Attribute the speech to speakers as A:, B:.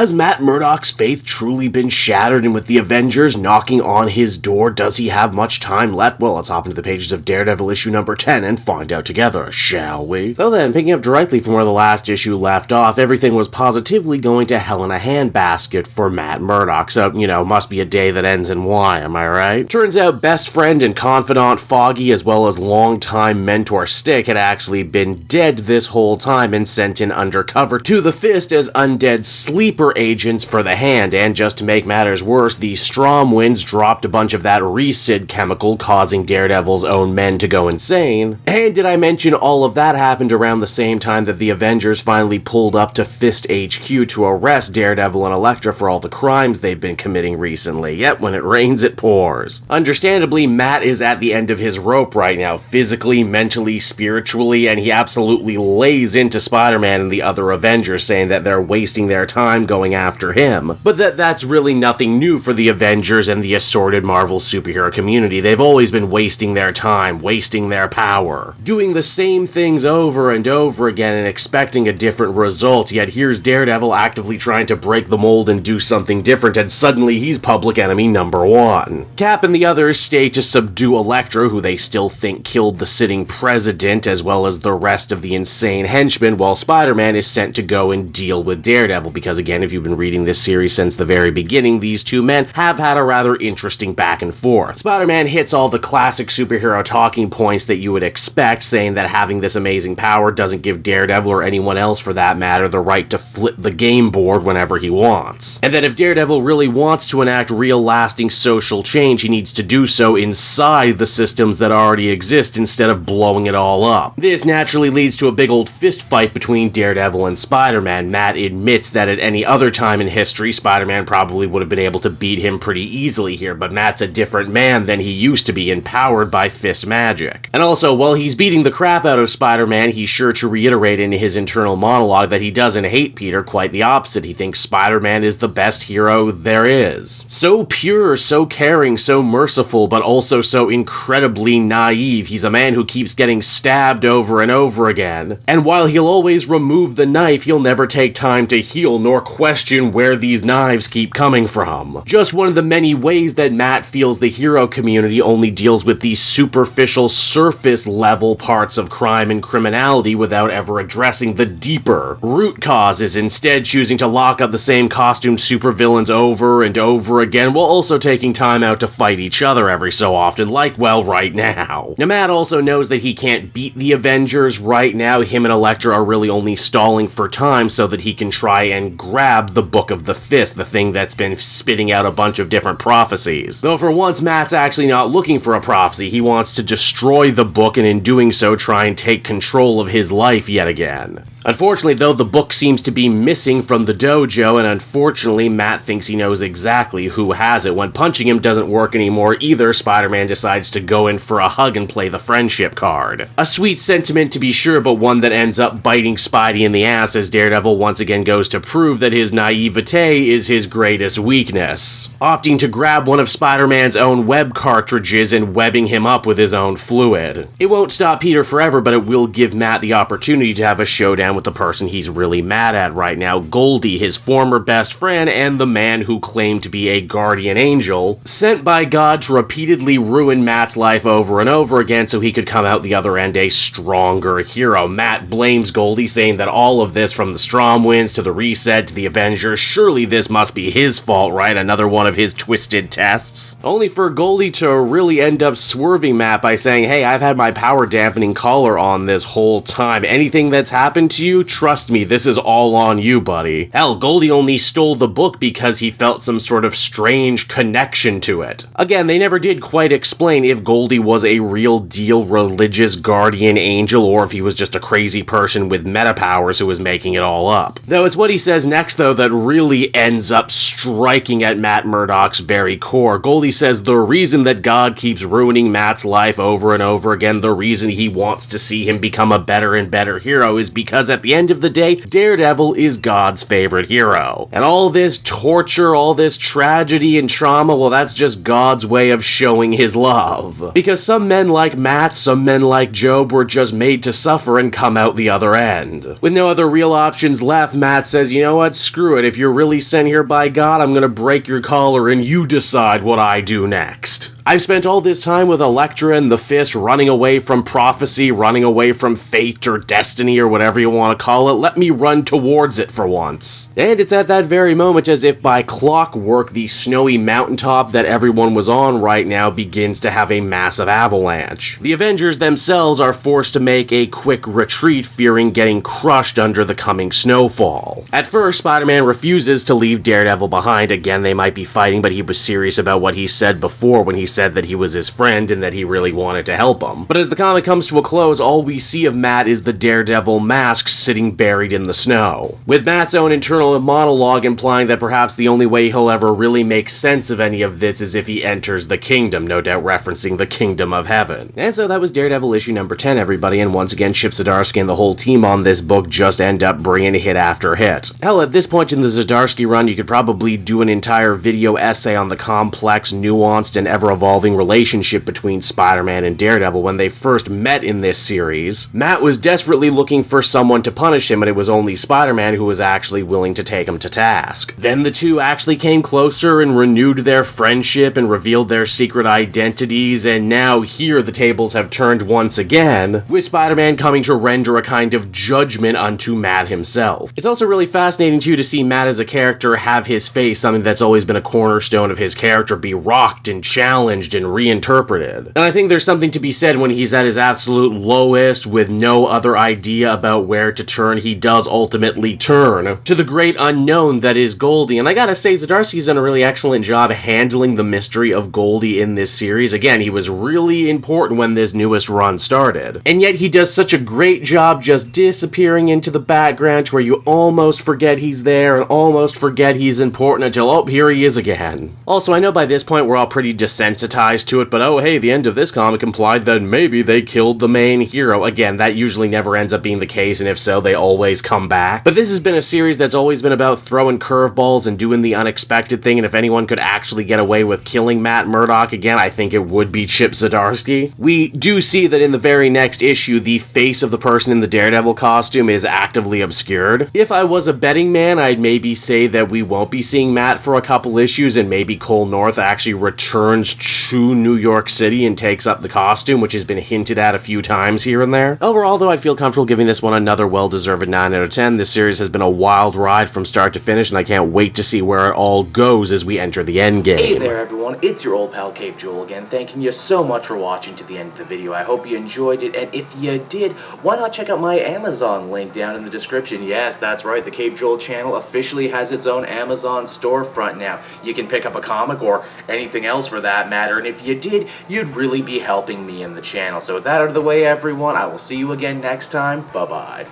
A: has Matt Murdock's faith truly been shattered, and with the Avengers knocking on his door, does he have much time left? Well, let's hop into the pages of Daredevil issue number 10 and find out together, shall we? So then, picking up directly from where the last issue left off, everything was positively going to hell in a handbasket for Matt Murdock, so, must be a day that ends in Y, am I right? Turns out best friend and confidant Foggy, as well as longtime mentor Stick, had actually been dead this whole time and sent in undercover to the Fist as undead sleeper agents for the Hand, and just to make matters worse, the Strom winds dropped a bunch of that Resid chemical, causing Daredevil's own men to go insane. And did I mention all of that happened around the same time that the Avengers finally pulled up to Fist HQ to arrest Daredevil and Elektra for all the crimes they've been committing recently. Yet, when it rains, it pours. Understandably, Matt is at the end of his rope right now, physically, mentally, spiritually, and he absolutely lays into Spider-Man and the other Avengers, saying that they're wasting their time going after him. But that's really nothing new for the Avengers and the assorted Marvel superhero community. They've always been wasting their time, wasting their power, doing the same things over and over again and expecting a different result, yet here's Daredevil actively trying to break the mold and do something different, and suddenly he's public enemy number one. Cap and the others stay to subdue Elektra, who they still think killed the sitting president, as well as the rest of the insane henchmen, while Spider-Man is sent to go and deal with Daredevil, because again, if you've been reading this series since the very beginning, these two men have had a rather interesting back and forth. Spider-Man hits all the classic superhero talking points that you would expect, saying that having this amazing power doesn't give Daredevil, or anyone else for that matter, the right to flip the game board whenever he wants. And that if Daredevil really wants to enact real lasting social change, he needs to do so inside the systems that already exist instead of blowing it all up. This naturally leads to a big old fist fight between Daredevil and Spider-Man. Matt admits that at any other time in history, Spider-Man probably would have been able to beat him pretty easily here, but Matt's a different man than he used to be, empowered by fist magic. And also, while he's beating the crap out of Spider-Man, he's sure to reiterate in his internal monologue that he doesn't hate Peter, quite the opposite. He thinks Spider-Man is the best hero there is. So pure, so caring, so merciful, but also so incredibly naive. He's a man who keeps getting stabbed over and over again. And while he'll always remove the knife, he'll never take time to heal nor question where these knives keep coming from. Just one of the many ways that Matt feels the hero community only deals with these superficial, surface level parts of crime and criminality without ever addressing the deeper root causes, instead choosing to lock up the same costumed supervillains over and over again, while also taking time out to fight each other every so often, like, well, right now. Now, Matt also knows that he can't beat the Avengers right now. Him and Elektra are really only stalling for time so that he can try and grab the Book of the Fist, the thing that's been spitting out a bunch of different prophecies. Though for once, Matt's actually not looking for a prophecy. He wants to destroy the book, and in doing so, try and take control of his life yet again. Unfortunately, though, the book seems to be missing from the dojo, and unfortunately, Matt thinks he knows exactly who has it. When punching him doesn't work anymore either, Spider-Man decides to go in for a hug and play the friendship card. A sweet sentiment to be sure, but one that ends up biting Spidey in the ass as Daredevil once again goes to prove that his naivete is his greatest weakness, opting to grab one of Spider-Man's own web cartridges and webbing him up with his own fluid. It won't stop Peter forever, but it will give Matt the opportunity to have a showdown with the person he's really mad at right now, Goldie, his former best friend and the man who claimed to be a guardian angel, sent by God to repeatedly ruin Matt's life over and over again so he could come out the other end a stronger hero. Matt blames Goldie, saying that all of this, from the Strom winds to the reset to the Avengers, surely this must be his fault, right? Another one of his twisted tests. Only for Goldie to really end up swerving Matt by saying, hey, I've had my power dampening collar on this whole time. Anything that's happened to you, trust me, this is all on you, buddy. Hell, Goldie only stole the book because he felt some sort of strange connection to it. Again, they never did quite explain if Goldie was a real deal religious guardian angel or if he was just a crazy person with meta powers who was making it all up. Though it's what he says next, though, that really ends up striking at Matt Murdock's very core. Goldie says the reason that God keeps ruining Matt's life over and over again, the reason he wants to see him become a better and better hero, is because because at the end of the day, Daredevil is God's favorite hero. And all this torture, all this tragedy and trauma, well, that's just God's way of showing his love. Because some men like Matt, some men like Job were just made to suffer and come out the other end. With no other real options left, Matt says, you know what, screw it, if you're really sent here by God, I'm gonna break your collar and you decide what I do next. I've spent all this time with Elektra and the Fist running away from prophecy, running away from fate or destiny or whatever you want to call it. Let me run towards it for once. And it's at that very moment, as if by clockwork, the snowy mountaintop that everyone was on right now begins to have a massive avalanche. The Avengers themselves are forced to make a quick retreat, fearing getting crushed under the coming snowfall. At first, Spider-Man refuses to leave Daredevil behind. Again, they might be fighting, but he was serious about what he said before when he said that he was his friend and that he really wanted to help him. But as the comic comes to a close, all we see of Matt is the Daredevil mask sitting buried in the snow, with Matt's own internal monologue implying that perhaps the only way he'll ever really make sense of any of this is if he enters the kingdom, no doubt referencing the kingdom of heaven. And so that was Daredevil issue number 10, everybody, and once again, Chip Zdarsky and the whole team on this book just end up bringing hit after hit. Hell, at this point in the Zdarsky run, you could probably do an entire video essay on the complex, nuanced, and ever-evolving relationship between Spider-Man and Daredevil when they first met in this series. Matt was desperately looking for someone to punish him, and it was only Spider-Man who was actually willing to take him to task. Then the two actually came closer and renewed their friendship and revealed their secret identities, and now here the tables have turned once again, with Spider-Man coming to render a kind of judgment unto Matt himself. It's also really fascinating too to see Matt as a character have his face, something that's always been a cornerstone of his character, be rocked and challenged and reinterpreted. And I think there's something to be said when he's at his absolute lowest with no other idea about where to turn, he does ultimately turn to the great unknown that is Goldie. And I gotta say, Zdarsky's done a really excellent job handling the mystery of Goldie in this series. Again, he was really important when this newest run started. And yet he does such a great job just disappearing into the background to where you almost forget he's there and almost forget he's important until, oh, here he is again. Also, I know by this point we're all pretty desensitized to it, but oh hey, the end of this comic implied that maybe they killed the main hero. Again, that usually never ends up being the case, and if so, they always come back. But this has been a series that's always been about throwing curveballs and doing the unexpected thing, and if anyone could actually get away with killing Matt Murdock again, I think it would be Chip Zdarsky. We do see that in the very next issue, the face of the person in the Daredevil costume is actively obscured. If I was a betting man, I'd maybe say that we won't be seeing Matt for a couple issues, and maybe Cole North actually returns to New York City and takes up the costume, which has been hinted at a few times here and there. Overall, though, I'd feel comfortable giving this one another well-deserved 9 out of 10. This series has been a wild ride from start to finish, and I can't wait to see where it all goes as we enter the end game.
B: Hey there, everyone. It's your old pal Cape Joel again, thanking you so much for watching to the end of the video. I hope you enjoyed it, and if you did, why not check out my Amazon link down in the description? Yes, that's right, the Cape Joel channel officially has its own Amazon storefront now. You can pick up a comic or anything else for that matter, and if you did, you'd really be helping me in the channel. So with that out of the way, everyone, I will see you again next time. Bye-bye.